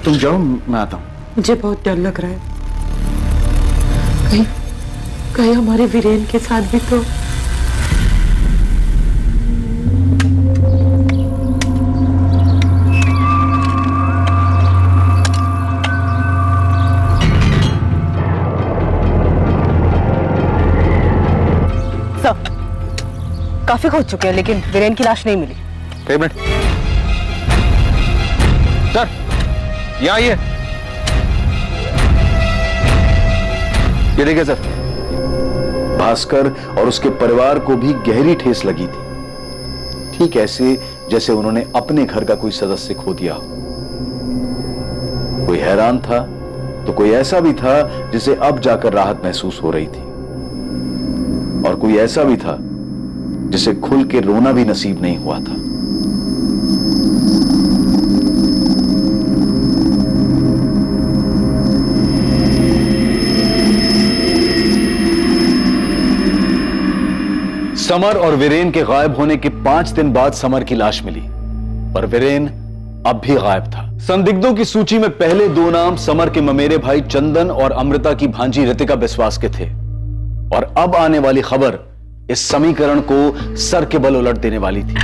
Speaker 15: तुम जाओ, मैं आता हूं।
Speaker 18: मुझे बहुत डर लग रहा है, कहीं कहीं हमारे वीरेन के साथ भी तो।
Speaker 20: काफी खोज चुके हैं लेकिन वीरेन की लाश नहीं मिली।
Speaker 13: एक मिनट सर, यहाँ आइए।
Speaker 2: ये देखिए सर, भास्कर और उसके परिवार को भी गहरी ठेस लगी थी, ठीक ऐसे जैसे उन्होंने अपने घर का कोई सदस्य खो दिया हो। कोई हैरान था तो कोई ऐसा भी था जिसे अब जाकर राहत महसूस हो रही थी, और कोई ऐसा भी था जिसे खुल के रोना भी नसीब नहीं हुआ था। समर और वीरेन के गायब होने के 5 दिन बाद समर की लाश मिली, पर वीरेन अब भी गायब था। संदिग्धों की सूची में पहले 2 नाम समर के ममेरे भाई चंदन और अमृता की भांजी रितिका बिस्वास के थे, और अब आने वाली खबर इस समीकरण को सर के बल उलट देने वाली थी।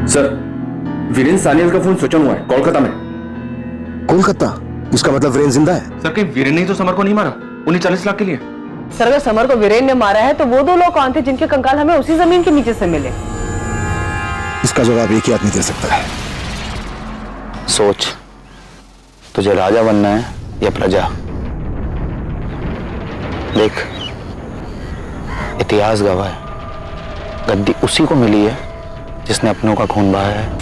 Speaker 4: सर, वीरेन सानियल का फोन स्विच ऑन हुआ है कोलकाता में।
Speaker 1: कोलकाता? इसका मतलब वीरेन जिंदा है?
Speaker 13: सर, कहीं वीरेन ने तो समर को नहीं मारा उन्हें 40 लाख के लिए?
Speaker 20: सर, अगर समर को वीरेन ने मारा है तो वो 2 लोग कौन थे जिनके कंकाल हमें उसी जमीन के नीचे से मिले?
Speaker 1: इसका जवाब एक ही आदमी दे सकता है।
Speaker 14: सोच, तुझे राजा बनना है या प्रजा? देख, इतिहास गवाह है, गद्दी उसी को मिली है जिसने अपनों का खून बहाया है।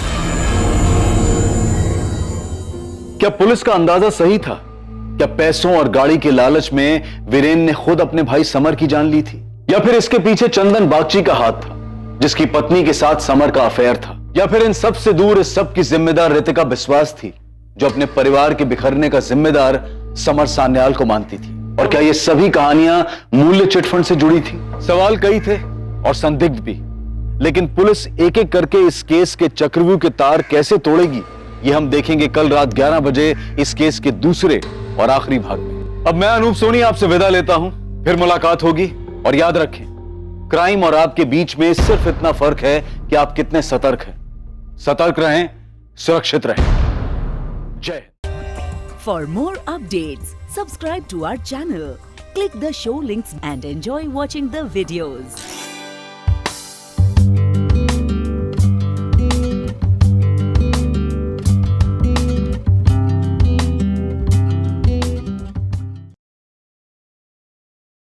Speaker 2: क्या पुलिस का अंदाजा सही था? क्या पैसों और गाड़ी के लालच में वीरेन ने खुद अपने भाई समर की जान ली थी, या फिर इसके पीछे चंदन बागची का हाथ था जिसकी पत्नी के साथ समर का अफेयर था, या फिर इन सब से दूर इस सब की जिम्मेदार रितिका बिस्वास थी जो अपने परिवार के बिखरने का जिम्मेदार समर सान्याल को मानती थी? और क्या ये सभी कहानियां मूल्य चिटफंड से जुड़ी थी? सवाल कई थे और संदिग्ध भी, लेकिन पुलिस एक एक करके इस केस के चक्रव्यूह के तार कैसे तोड़ेगी, ये हम देखेंगे कल रात 11 बजे इस केस के दूसरे और आखिरी भाग में। अब मैं अनूप सोनी आपसे विदा लेता हूं, फिर मुलाकात होगी। और याद रखें, क्राइम और आपके बीच में सिर्फ इतना फर्क है कि आप कितने सतर्क हैं। सतर्क रहें, सुरक्षित रहें। जय।
Speaker 21: For more updates, subscribe to our channel, click the show links and enjoy watching the videos.